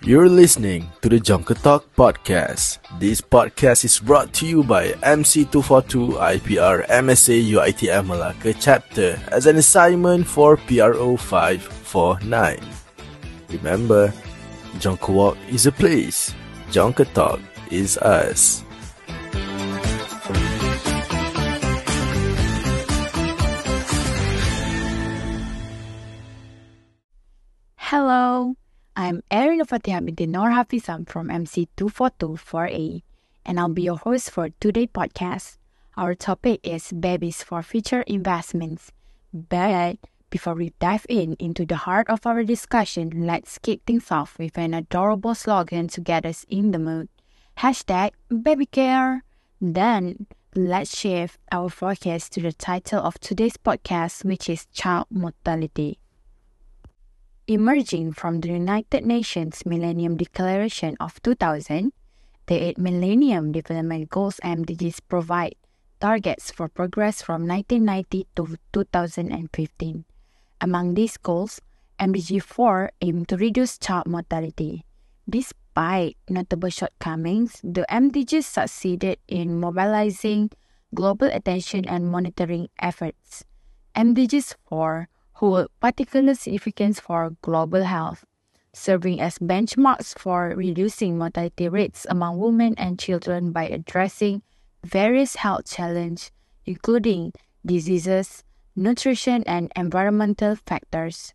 You're listening to the Jonker Talk podcast. This podcast is brought to you by MC242 IPR MSA UiTM Malacca chapter as an assignment for PRO549. Remember, Jonker Walk is a place. Jonker Talk is us. Hello, I'm Erin Fatihah Nor Hafizam from MC242 4A, and I'll be your host for today's podcast. Our topic is babies for future investments. But before we dive into the heart of our discussion, let's kick things off with an adorable slogan to get us in the mood. #BabyCare. Then, let's shift our focus to the title of today's podcast, which is child mortality. Emerging from the United Nations Millennium Declaration of 2000, the 8 Millennium Development Goals MDGs provide targets for progress from 1990 to 2015. Among these goals, MDG 4 aimed to reduce child mortality. Despite notable shortcomings, the MDGs succeeded in mobilizing global attention and monitoring efforts. MDGs 4 hold particular significance for global health, serving as benchmarks for reducing mortality rates among women and children by addressing various health challenges, including diseases, nutrition, and environmental factors,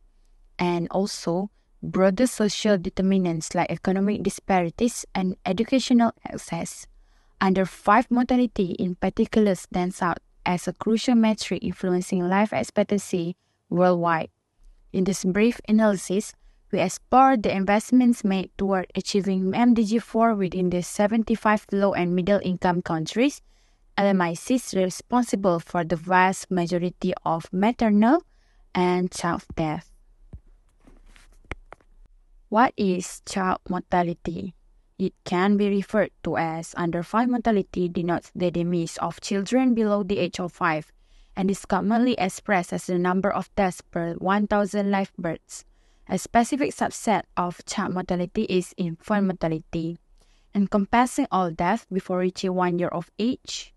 and also broader social determinants like economic disparities and educational access. Under 5 mortality in particular stands out as a crucial metric influencing life expectancy worldwide. In this brief analysis, we explore the investments made toward achieving MDG 4 within the 75 low and middle income countries, LMICs responsible for the vast majority of maternal and child death. What is child mortality? It can be referred to as under 5 mortality denotes the demise of children below the age of 5, and is commonly expressed as the number of deaths per 1,000 live births. A specific subset of child mortality is infant mortality, encompassing all deaths before reaching 1 year of age.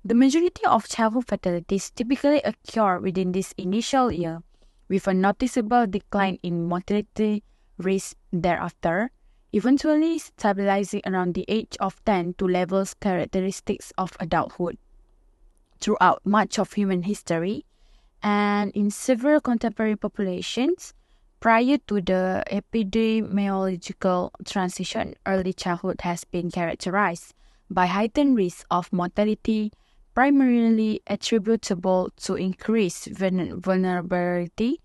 The majority of childhood fatalities typically occur within this initial year, with a noticeable decline in mortality risk thereafter, eventually stabilizing around the age of 10 to levels characteristic of adulthood. Throughout much of human history, and in several contemporary populations, prior to the epidemiological transition, early childhood has been characterized by heightened risk of mortality, primarily attributable to increased vulnerability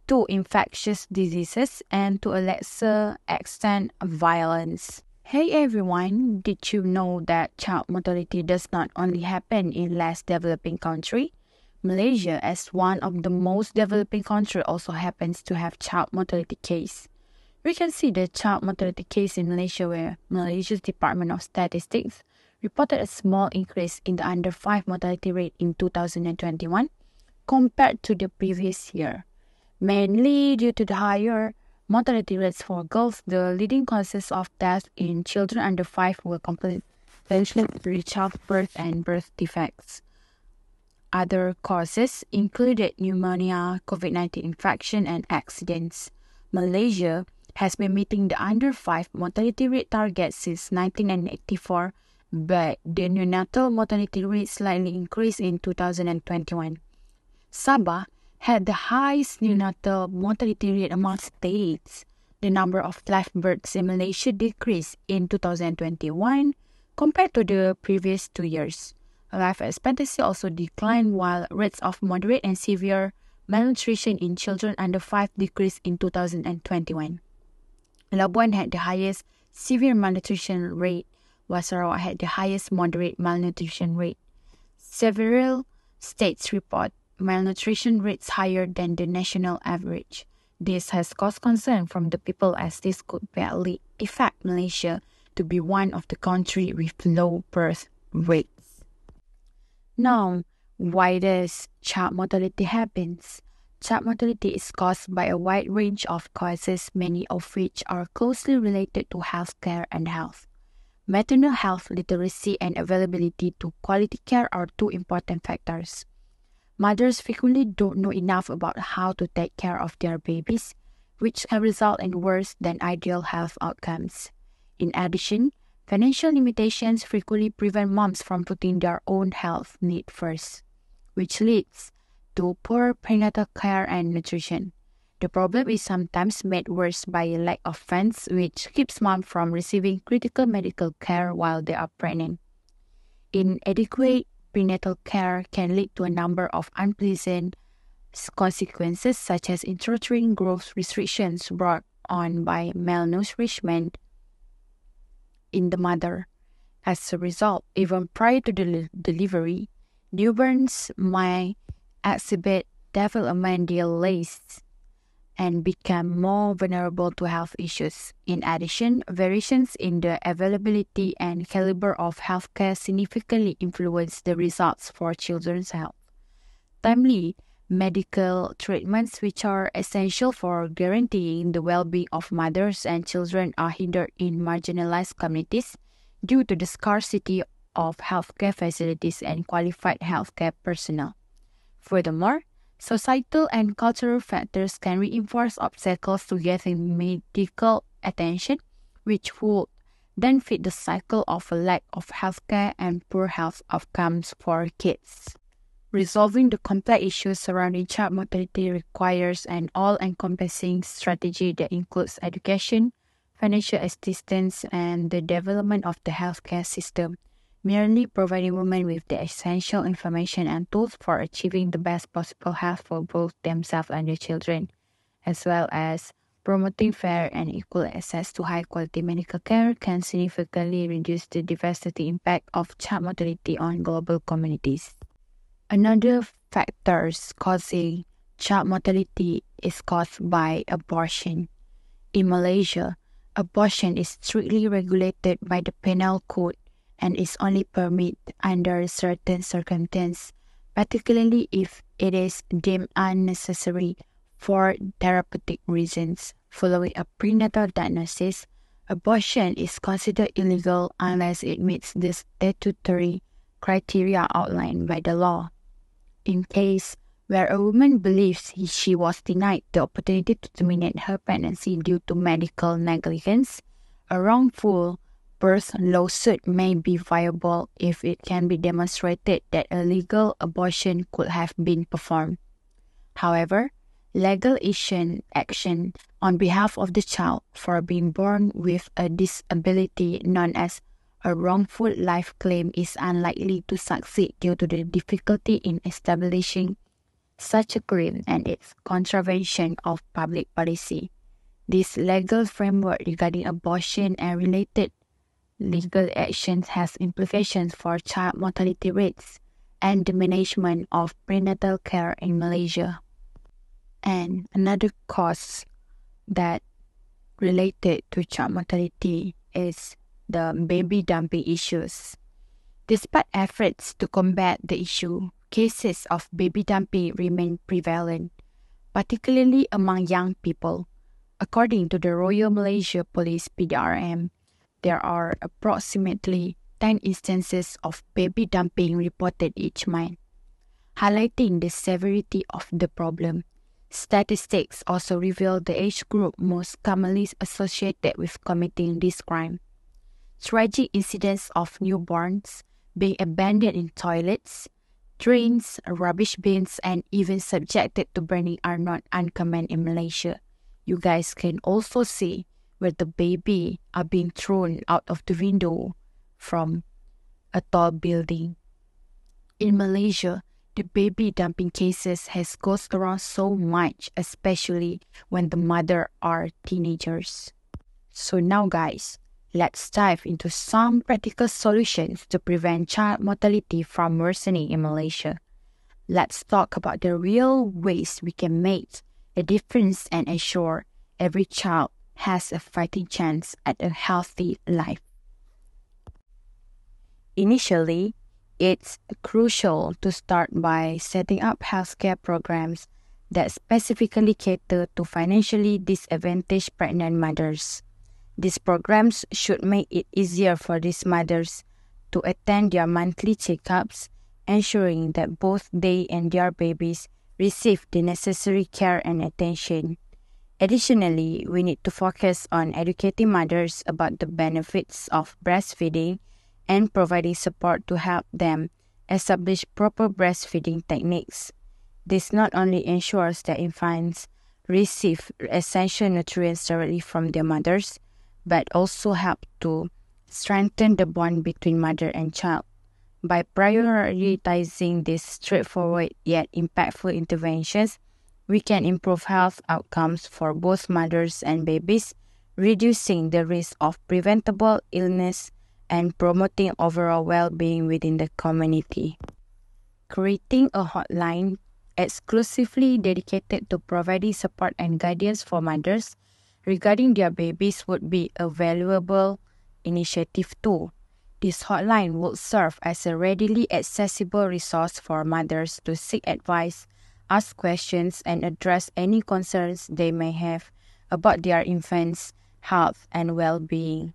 to infectious diseases and to a lesser extent violence. Hey everyone, did you know that child mortality does not only happen in less developing countries? Malaysia, as one of the most developing countries, also happens to have child mortality case. We can see the child mortality case in Malaysia, where Malaysia's Department of Statistics reported a small increase in the under 5 mortality rate in 2021 compared to the previous year. Mainly due to the higher mortality rates for girls, the leading causes of death in children under 5 were complementary childbirth and birth defects. Other causes included pneumonia, COVID-19 infection, and accidents. Malaysia has been meeting the under 5 mortality rate target since 1984, but the neonatal mortality rate slightly increased in 2021. Sabah had the highest neonatal mortality rate among states. The number of live births in Malaysia decreased in 2021 compared to the previous 2 years. Life expectancy also declined, while rates of moderate and severe malnutrition in children under 5 decreased in 2021. Labuan had the highest severe malnutrition rate, while Sarawak had the highest moderate malnutrition rate. Several states report malnutrition rates higher than the national average. This has caused concern from the people, as this could badly affect Malaysia to be one of the countries with low birth rates. Now, why does child mortality happens? child mortality is caused by a wide range of causes, many of which are closely related to healthcare and health. Maternal health literacy and availability to quality care are two important factors. Mothers frequently don't know enough about how to take care of their babies, which can result in worse than ideal health outcomes. In addition, financial limitations frequently prevent moms from putting their own health needs first, which leads to poor prenatal care and nutrition. The problem is sometimes made worse by a lack of funds, which keeps moms from receiving critical medical care while they are pregnant. Inadequate prenatal care can lead to a number of unpleasant consequences, such as intrauterine growth restrictions brought on by malnourishment in the mother. As a result, even prior to the delivery, newborns might exhibit development delays and become more vulnerable to health issues. In addition, variations in the availability and caliber of healthcare significantly influence the results for children's health. Timely medical treatments, which are essential for guaranteeing the well-being of mothers and children, are hindered in marginalized communities due to the scarcity of healthcare facilities and qualified healthcare personnel. Furthermore, societal and cultural factors can reinforce obstacles to getting medical attention, which would then feed the cycle of a lack of healthcare and poor health outcomes for kids. Resolving the complex issues surrounding child mortality requires an all-encompassing strategy that includes education, financial assistance, and the development of the healthcare system. Merely providing women with the essential information and tools for achieving the best possible health for both themselves and their children, as well as promoting fair and equal access to high-quality medical care, can significantly reduce the devastating impact of child mortality on global communities. Another factor causing child mortality is caused by abortion. In Malaysia, abortion is strictly regulated by the Penal Code and is only permitted under certain circumstances, particularly if it is deemed unnecessary for therapeutic reasons. Following a prenatal diagnosis, abortion is considered illegal unless it meets the statutory criteria outlined by the law. In case where a woman believes she was denied the opportunity to terminate her pregnancy due to medical negligence, a wrongful birth lawsuit may be viable if it can be demonstrated that a legal abortion could have been performed. However, legal action on behalf of the child for being born with a disability known as a wrongful life claim is unlikely to succeed due to the difficulty in establishing such a claim and its contravention of public policy. This legal framework regarding abortion and related legal actions has implications for child mortality rates and the management of prenatal care in Malaysia. And another cause that related to child mortality is the baby dumping issues. Despite efforts to combat the issue, cases of baby dumping remain prevalent, particularly among young people. According to the Royal Malaysia Police (PRM), there are approximately 10 instances of baby dumping reported each month, highlighting the severity of the problem. Statistics also reveal the age group most commonly associated with committing this crime. Tragic incidents of newborns being abandoned in toilets, drains, rubbish bins, and even subjected to burning are not uncommon in Malaysia. You guys can also see where the baby are being thrown out of the window from a tall building. In Malaysia, the baby dumping cases has goes around so much, especially when the mother are teenagers. So now guys, let's dive into some practical solutions to prevent child mortality from worsening in Malaysia. Let's talk about the real ways we can make a difference and ensure every child has a fighting chance at a healthy life. Initially, it's crucial to start by setting up healthcare programs that specifically cater to financially disadvantaged pregnant mothers. These programs should make it easier for these mothers to attend their monthly checkups, ensuring that both they and their babies receive the necessary care and attention. Additionally, we need to focus on educating mothers about the benefits of breastfeeding and providing support to help them establish proper breastfeeding techniques. This not only ensures that infants receive essential nutrients directly from their mothers, but also help to strengthen the bond between mother and child. By prioritizing these straightforward yet impactful interventions, we can improve health outcomes for both mothers and babies, reducing the risk of preventable illness and promoting overall well-being within the community. Creating a hotline exclusively dedicated to providing support and guidance for mothers regarding their babies would be a valuable initiative too. This hotline would serve as a readily accessible resource for mothers to seek advice, ask questions, and address any concerns they may have about their infants' health and well-being.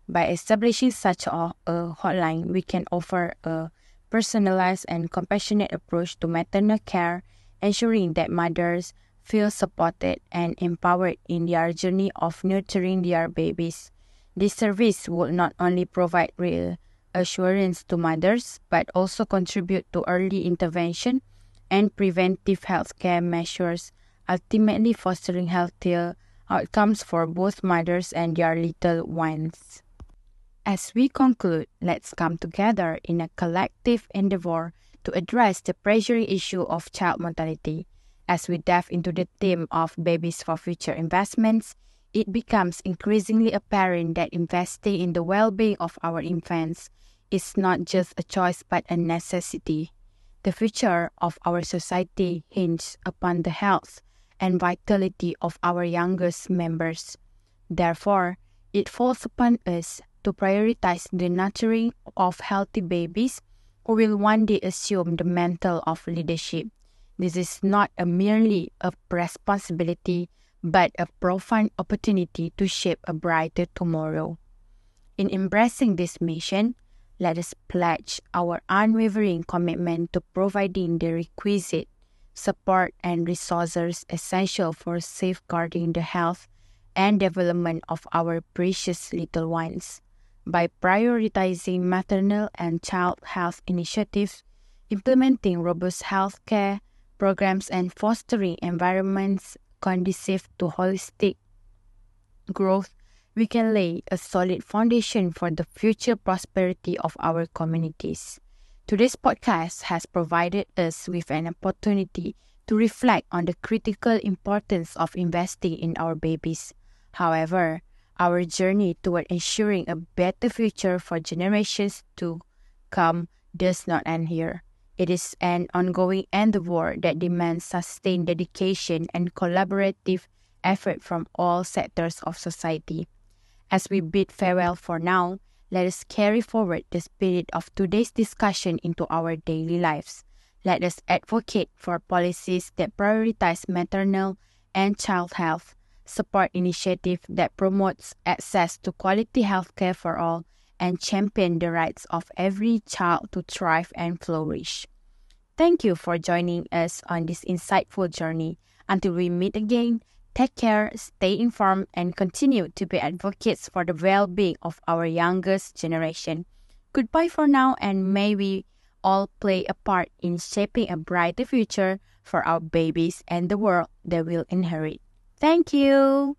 By establishing such a hotline, we can offer a personalized and compassionate approach to maternal care, ensuring that mothers feel supported and empowered in their journey of nurturing their babies. This service will not only provide reassurance to mothers, but also contribute to early intervention and preventive healthcare measures, ultimately fostering healthier outcomes for both mothers and their little ones. As we conclude, let's come together in a collective endeavor to address the pressing issue of child mortality. As we dive into the theme of babies for future investments, it becomes increasingly apparent that investing in the well-being of our infants is not just a choice but a necessity. The future of our society hinges upon the health and vitality of our youngest members. Therefore, it falls upon us to prioritize the nurturing of healthy babies who will one day assume the mantle of leadership. This is not merely a responsibility, but a profound opportunity to shape a brighter tomorrow. In embracing this mission, let us pledge our unwavering commitment to providing the requisite support and resources essential for safeguarding the health and development of our precious little ones. By prioritizing maternal and child health initiatives, implementing robust healthcare programs, and fostering environments conducive to holistic growth, we can lay a solid foundation for the future prosperity of our communities. Today's podcast has provided us with an opportunity to reflect on the critical importance of investing in our babies. However, our journey toward ensuring a better future for generations to come does not end here. It is an ongoing endeavor that demands sustained dedication and collaborative effort from all sectors of society. As we bid farewell for now, let us carry forward the spirit of today's discussion into our daily lives. Let us advocate for policies that prioritize maternal and child health, support initiatives that promotes access to quality healthcare for all, and champion the rights of every child to thrive and flourish. Thank you for joining us on this insightful journey. Until we meet again, take care, stay informed, and continue to be advocates for the well-being of our youngest generation. Goodbye for now, and may we all play a part in shaping a brighter future for our babies and the world they will inherit. Thank you!